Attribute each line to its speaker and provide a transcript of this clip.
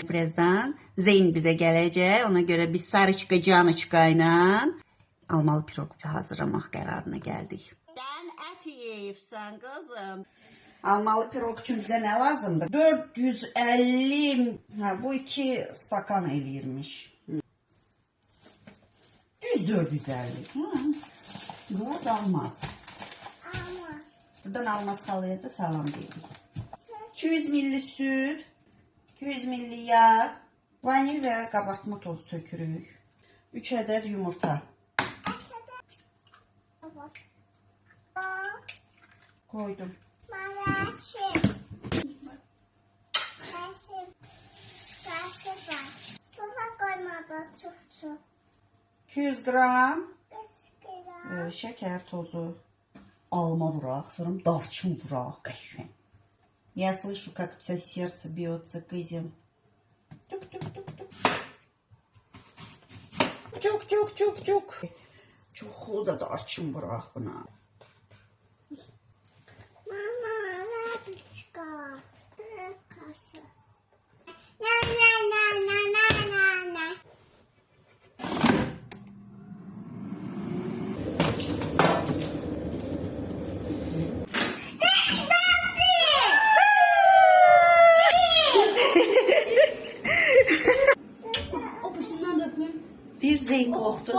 Speaker 1: Birazdan Zeyn bize gelecek. Ona göre biz Sarıçka Canıçka'yla almalı piroq hazırlamaq qərarına gəldik. Sən ət yeyirsən qızım. Almalı piroq üçün bizə nə lazımdır? 450, bu 2 stakan eləyirmiş. Düz 450. Biraz almaz. Buradan almaz halıya da sağlam değil. 200 milli süt, 200 milli yağ, vanil ve kabartma tozu tökürük. 3 adet yumurta. Koydum. 200 gram şeker tozu. Alma vuraq, sonra darçın vuraq qəşəng. Я слышу, как у тебя сердце бьется, кызım. Тук-тук-тук-тук. Тук-тук-тук-тук. Çoxlu da darçın vuraq buna.
Speaker 2: Mama, лапочка. Каша. На.
Speaker 1: Bir Zeyn qorxdu.